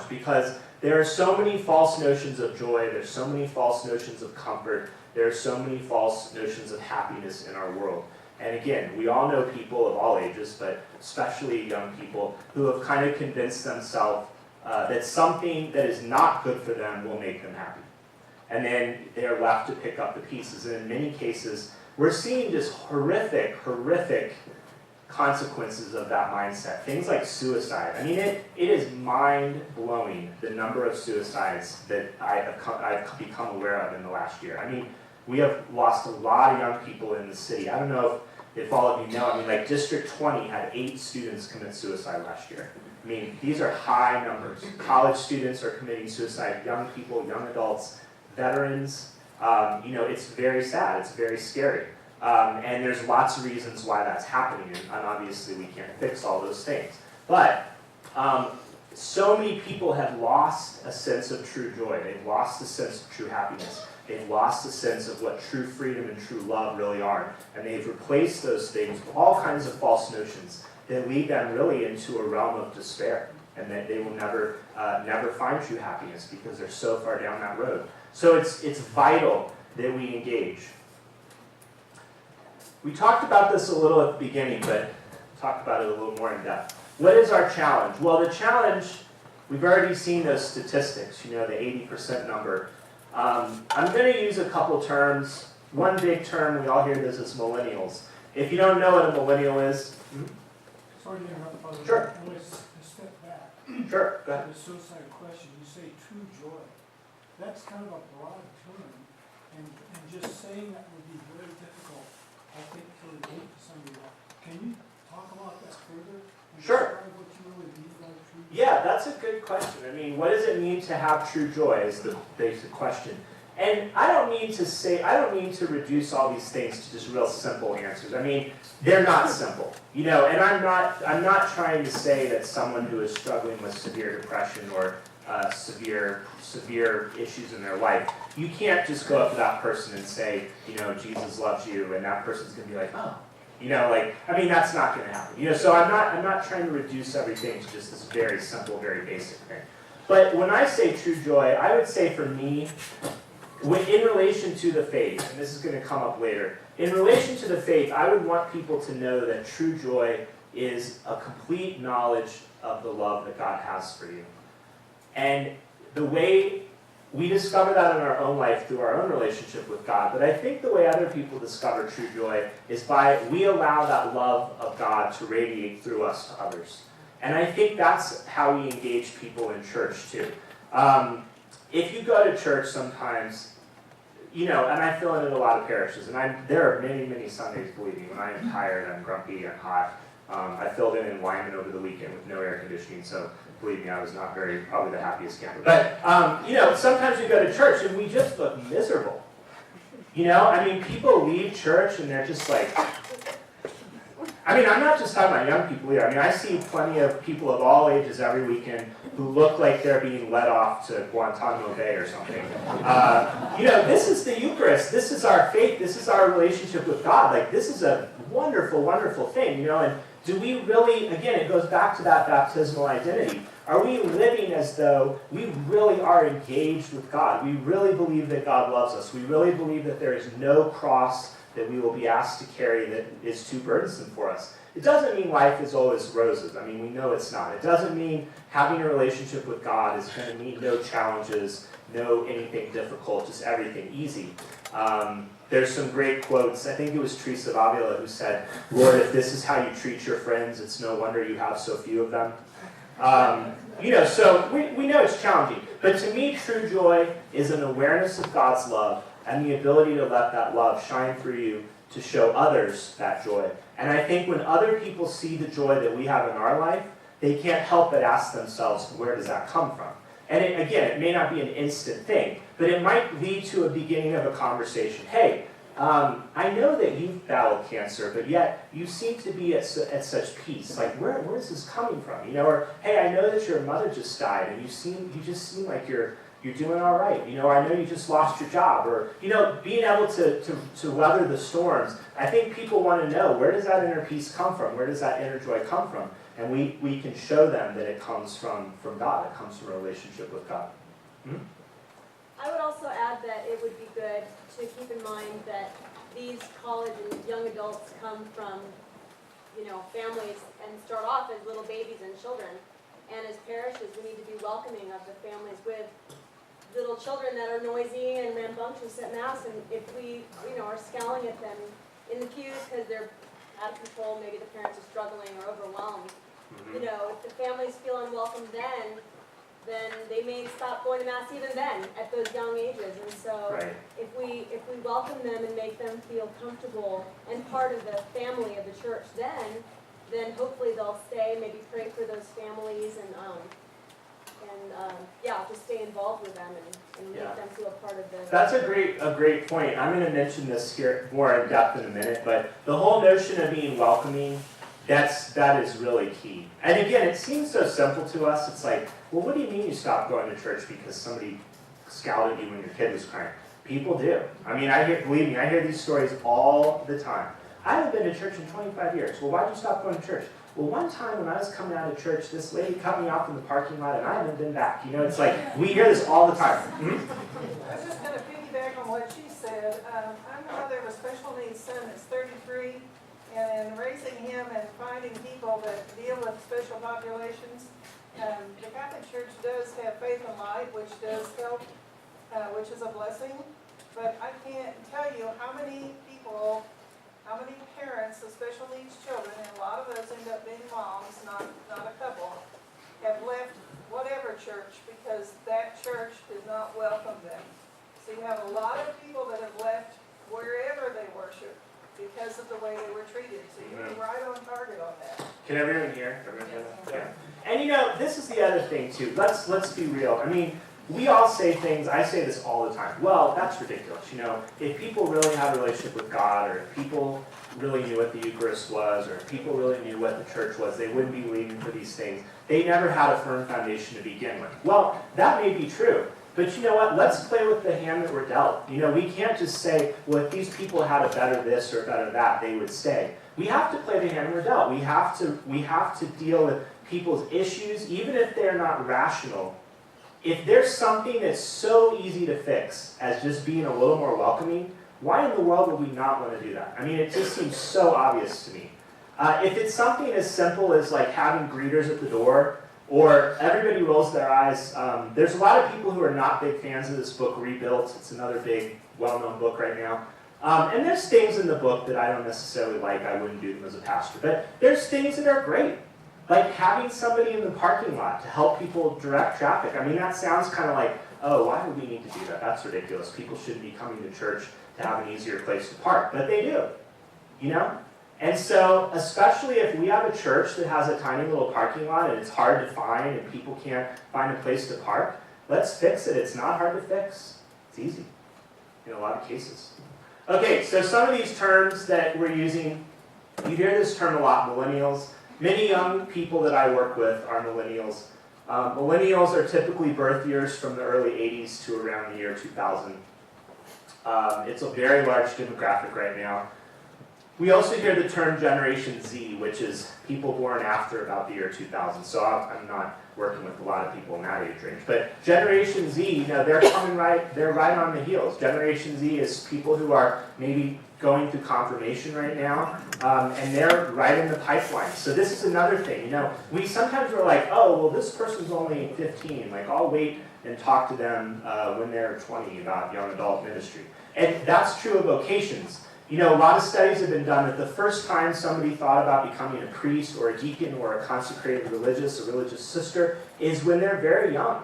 because there are so many false notions of joy, there's so many false notions of comfort, there are so many false notions of happiness in our world. And again, we all know people of all ages, but especially young people, who have kind of convinced themselves that something that is not good for them will make them happy. And then they're left to pick up the pieces. And in many cases, we're seeing just horrific consequences of that mindset. Things like suicide. I mean, it is mind-blowing, the number of suicides that I've become aware of in the last year. I mean, we have lost a lot of young people in the city. I don't know if all of you know, I mean, like District 20 had 8 students commit suicide last year. I mean, these are high numbers. College students are committing suicide, young people, young adults, veterans. It's very sad, it's very scary. And there's lots of reasons why that's happening, and obviously we can't fix all those things. But so many people have lost a sense of true joy. They've lost a sense of true happiness. They've lost a sense of what true freedom and true love really are. And they've replaced those things with all kinds of false notions that lead them really into a realm of despair, and that they will never find true happiness because they're so far down that road. So it's vital that we engage. We talked about this a little at the beginning, but talked about it a little more in depth. What is our challenge? Well, the challenge, we've already seen those statistics, the 80% number. I'm going to use a couple terms. One big term, we all hear this, is millennials. If you don't know what a millennial is... Sorry to interrupt, Father. Sure. I want to step back. Sure, go ahead. The suicide question, you say true joy. That's kind of a broad term, and just saying that would be very difficult, I think, to relate to somebody else. Can you talk about that further? Sure. Describe what you really mean by true joy? Yeah, that's a good question. I mean, what does it mean to have true joy is the basic question. And I don't mean to reduce all these things to just real simple answers. I mean, they're not simple. And I'm not trying to say that someone who is struggling with severe depression or severe issues in their life, you can't just go up to that person and say, Jesus loves you, and that person's going to be like, oh. That's not going to happen. So I'm not trying to reduce everything to just this very simple, very basic thing. But when I say true joy, I would say for me, in relation to the faith, and this is going to come up later, in relation to the faith, I would want people to know that true joy is a complete knowledge of the love that God has for you. And the way we discover that in our own life through our own relationship with God, but I think the way other people discover true joy is by we allow that love of God to radiate through us to others. And I think that's how we engage people in church too. If you go to church sometimes, and I fill in a lot of parishes, and there are many, many Sundays, believe me, when I am tired, I'm grumpy, I'm hot. I filled in Wyman over the weekend with no air conditioning, so believe me, I was not probably the happiest camper. But, sometimes we go to church and we just look miserable. People leave church and they're just like, I'm not just talking about young people either. I see plenty of people of all ages every weekend who look like they're being led off to Guantanamo Bay or something. This is the Eucharist. This is our faith. This is our relationship with God. This is a wonderful, wonderful thing, and do we really, again, it goes back to that baptismal identity. Are we living as though we really are engaged with God? We really believe that God loves us. We really believe that there is no cross that we will be asked to carry that is too burdensome for us. It doesn't mean life is always roses. We know it's not. It doesn't mean having a relationship with God is going to mean no challenges, no anything difficult, just everything easy. There's some great quotes. I think it was Teresa of Avila who said, Lord, if this is how you treat your friends, it's no wonder you have so few of them. So we know it's challenging. But to me, true joy is an awareness of God's love and the ability to let that love shine through you to show others that joy. And I think when other people see the joy that we have in our life, they can't help but ask themselves, where does that come from? And it may not be an instant thing, but it might lead to a beginning of a conversation. Hey, I know that you've battled cancer, but yet you seem to be at such peace. Where is this coming from? Or hey, I know that your mother just died, and you just seem like you're doing all right. I know you just lost your job, or being able to weather the storms. I think people want to know, where does that inner peace come from? Where does that inner joy come from? And we can show them that it comes from God, it comes from a relationship with God. Hmm? I would also add that it would be good to keep in mind that these college and young adults come from, families and start off as little babies and children. And as parishes, we need to be welcoming of the families with little children that are noisy and rambunctious at Mass. And if we, are scowling at them in the pews because they're out of control, maybe the parents are struggling or overwhelmed, if the families feel unwelcome then they may stop going to Mass even then at those young ages. And so Right. if we welcome them and make them feel comfortable and part of the family of the church then hopefully they'll stay, maybe pray for those families and just stay involved with them and make them feel a part of the... That's a great point. I'm going to mention this here more in depth in a minute, but the whole notion of being welcoming, that is really key. And again, it seems so simple to us. It's like, well, what do you mean you stopped going to church because somebody scowled at you when your kid was crying? People do. I mean, believe me, I hear these stories all the time. I haven't been to church in 25 years. Well, why'd you stop going to church? Well, one time when I was coming out of church, this lady cut me off in the parking lot and I haven't been back. It's like, we hear this all the time. I was just going to piggyback on what she said. I'm the mother of a special needs son that's 33, and in raising him and finding people that deal with special populations, the Catholic Church does have Faith and Light, which does help, which is a blessing. But I can't tell you how many parents of special needs children, and a lot of those end up being moms, not a couple, have left whatever church because that church did not welcome them. So you have a lot of people that have left wherever they worship because of the way they were treated. So you're right on target on that. Can everyone hear? Yeah. And this is the other thing too. Let's be real. I mean, we all say things, I say this all the time. Well, that's ridiculous. If people really had a relationship with God, or if people really knew what the Eucharist was, or if people really knew what the church was, they wouldn't be believing for these things. They never had a firm foundation to begin with. Well, that may be true. But you know what? Let's play with the hand that we're dealt. We can't just say, well, if these people had a better this or a better that, they would stay. We have to play the hand we're dealt. We have to deal with people's issues, even if they're not rational. If there's something that's so easy to fix as just being a little more welcoming, why in the world would we not want to do that? I mean, it just seems so obvious to me. If it's something as simple as like having greeters at the door, or everybody rolls their eyes, there's a lot of people who are not big fans of this book, Rebuilt. It's another big, well-known book right now. And there's things in the book that I don't necessarily like. I wouldn't do them as a pastor. But there's things that are great. Like having somebody in the parking lot to help people direct traffic. I mean, that sounds kind of like, oh, why would we need to do that? That's ridiculous. People shouldn't be coming to church to have an easier place to park. But they do, And so, especially if we have a church that has a tiny little parking lot and it's hard to find and people can't find a place to park, let's fix it. It's not hard to fix. It's easy in a lot of cases. Okay, so some of these terms that we're using, you hear this term a lot, millennials. Many young people that I work with are millennials. Millennials are typically birth years from the early 80s to around the year 2000. It's a very large demographic right now. We also hear the term Generation Z, which is people born after about the year 2000. So I'm not working with a lot of people in that age range. But Generation Z, they're right on the heels. Generation Z is people who are maybe going through confirmation right now, and they're right in the pipeline. So this is another thing. We sometimes we're like, oh, well, this person's only 15. Like, I'll wait and talk to them when they're 20 about young adult ministry. And that's true of vocations. A lot of studies have been done that the first time somebody thought about becoming a priest or a deacon or a consecrated religious, a religious sister, is when they're very young.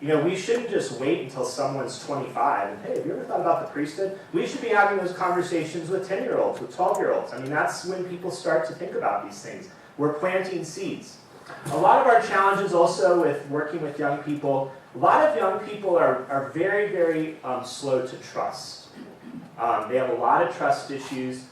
We shouldn't just wait until someone's 25 and, hey, have you ever thought about the priesthood? We should be having those conversations with 10-year-olds, with 12-year-olds. I mean, that's when people start to think about these things. We're planting seeds. A lot of our challenges also with working with young people, a lot of young people are very, very slow to trust. They have a lot of trust issues.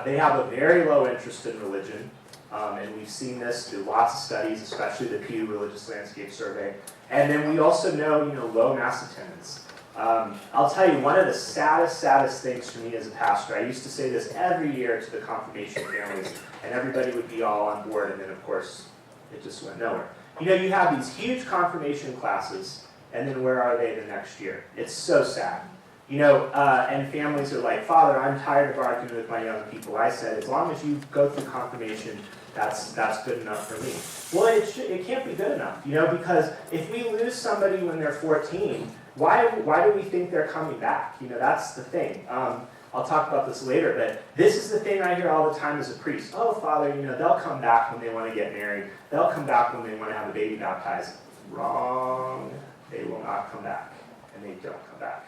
They have a very low interest in religion. And we've seen this through lots of studies, especially the Pew Religious Landscape Survey. And then we also know, low mass attendance. I'll tell you, one of the saddest things for me as a pastor, I used to say this every year to the confirmation families, and everybody would be all on board, and then of course, it just went nowhere. You know, you have these huge confirmation classes, and then where are they the next year? It's so sad. You know, and families are like, Father, I'm tired of arguing with my young people. I said, as long as you go through confirmation, that's good enough for me. Well, it can't be good enough, you know, because if we lose somebody when they're 14, why do we think they're coming back? You know, that's the thing. I'll talk about this later, but this is the thing I hear all the time as a priest. Oh, Father, you know, they'll come back when they want to get married. They'll come back when they want to have a baby baptized. Wrong. They will not come back, and they don't come back.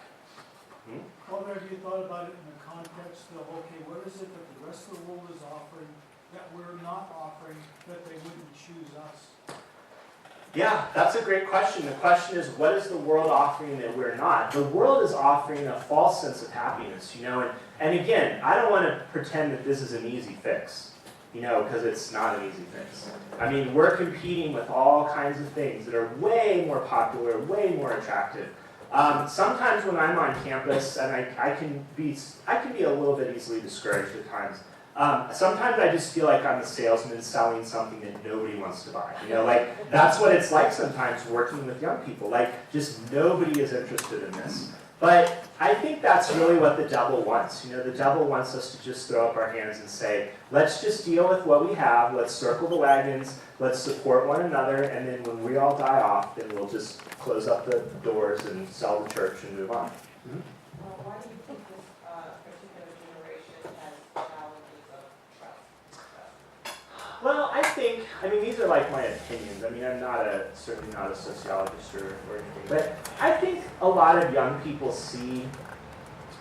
Father, have you thought about it in the context of, okay, what is it that the rest of the world is offering that we're not offering, that they wouldn't choose us? Yeah, that's a great question. The question is, what is the world offering that we're not? The world is offering a false sense of happiness, you know, and again, I don't want to pretend that this is an easy fix, you know, because it's not an easy fix. I mean, we're competing with all kinds of things that are way more popular, way more attractive. Sometimes when I'm on campus, and I can be a little bit easily discouraged at times. Sometimes I just feel like I'm a salesman selling something that nobody wants to buy. You know, like that's what it's like sometimes working with young people. Like just nobody is interested in this. But I think that's really what the devil wants. You know, the devil wants us to just throw up our hands and say, let's just deal with what we have. Let's circle the wagons. Let's support one another. And then when we all die off, then we'll just close up the doors and sell the church and move on. Mm-hmm. Why do you think this particular generation has challenges of trust? Well, I mean, these are like my opinions. I mean, I'm certainly not a sociologist or anything, but I think a lot of young people see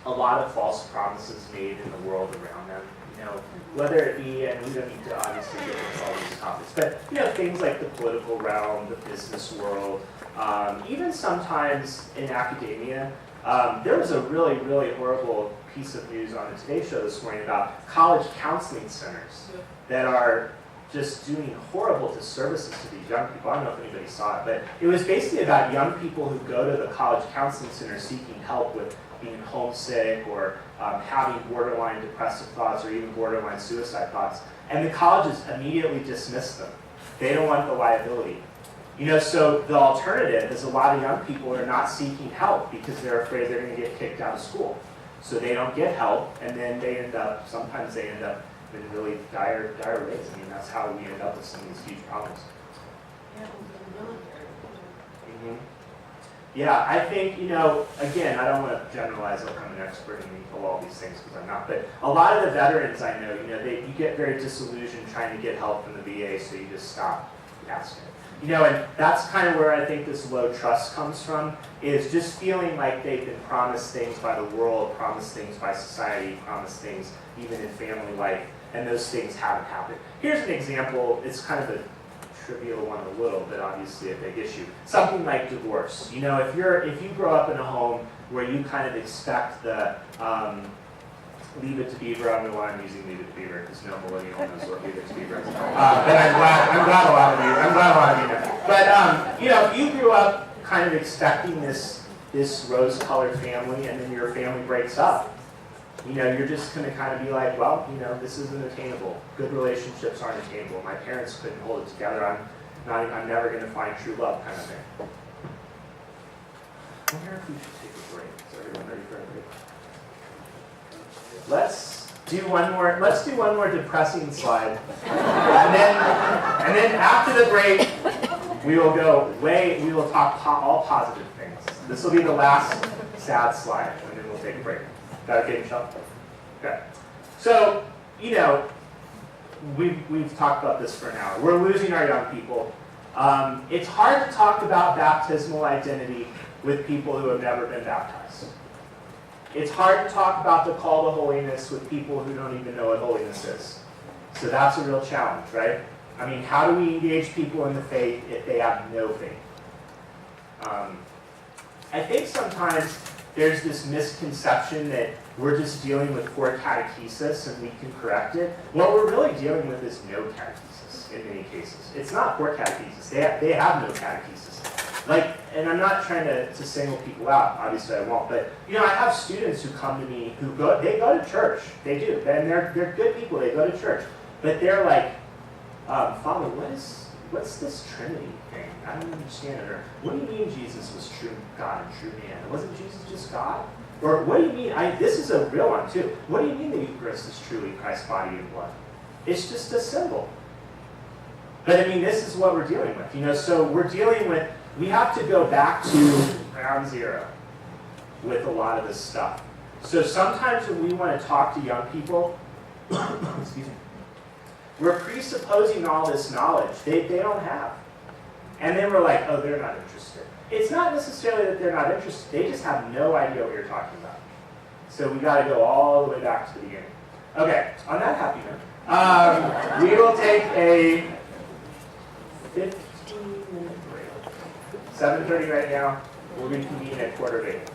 a lot of false promises made in the world around them. You know, whether it be, and we don't need to obviously get into all these topics, but you know, things like the political realm, the business world, even sometimes in academia. There was a really, really horrible piece of news on the Today Show this morning about college counseling centers that are just doing horrible disservices to these young people. I don't know if anybody saw it, but it was basically about young people who go to the college counseling center seeking help with being homesick or having borderline depressive thoughts or even borderline suicide thoughts. And the colleges immediately dismiss them. They don't want the liability. You know, so the alternative is a lot of young people are not seeking help because they're afraid they're going to get kicked out of school. So they don't get help, and then sometimes they end up in really dire ways. I mean, that's how we end up with some of these huge problems. Yeah, the military. Mm-hmm. Yeah, I think, you know, again, I don't want to generalize like I'm an expert in all these things because I'm not, but a lot of the veterans I know, you know, you get very disillusioned trying to get help from the VA, so you just stop asking. You know, and that's kind of where I think this low trust comes from, is just feeling like they've been promised things by the world, promised things by society, promised things even in family life, and those things haven't happened. Here's an example. It's kind of a trivial one a little, but obviously a big issue. Something like divorce. You know, if you grow up in a home where you kind of expect the Leave It to Beaver, I don't know why I'm using Leave It to Beaver, because no millennial knows what Leave It to Beaver is. But I'm glad a lot of you know. But, you know, if you grew up kind of expecting this rose-colored family, and then your family breaks up, you know, you're just going to kind of be like, well, you know, this isn't attainable. Good relationships aren't attainable. My parents couldn't hold it together. I'm never going to find true love, kind of thing. I wonder if we should take a break. Is everyone ready for a break? Let's do one more depressing slide. And then after the break, we will talk all positive things. This will be the last sad slide, and then we'll take a break. Is that okay, Michelle? Okay. So, you know, we've talked about this for an hour. We're losing our young people. It's hard to talk about baptismal identity with people who have never been baptized. It's hard to talk about the call to holiness with people who don't even know what holiness is. So that's a real challenge, right? I mean, how do we engage people in the faith if they have no faith? I think sometimes there's this misconception that we're just dealing with poor catechesis and we can correct it. What we're really dealing with is no catechesis in many cases. It's not poor catechesis. They have no catechesis. Like, and I'm not trying to single people out, obviously I won't, but, you know, I have students who come to me who they go to church, they do, and they're good people, they go to church, but they're like, Father, what's this Trinity thing? I don't understand it, or what do you mean Jesus was true God and true man? Wasn't Jesus just God? Or what do you mean, this is a real one too, what do you mean the Eucharist is truly Christ's body and blood? It's just a symbol. But I mean, this is what we're dealing with, you know, so we're dealing with, we have to go back to ground zero with a lot of this stuff. So sometimes when we want to talk to young people, excuse me, we're presupposing all this knowledge they don't have. And then we're like, oh, they're not interested. It's not necessarily that they're not interested, they just have no idea what you're talking about. So we got to go all the way back to the beginning. Okay, on that happy note, we will take a 15-minute break. 7:30 right now, we'll reconvene at 7:45.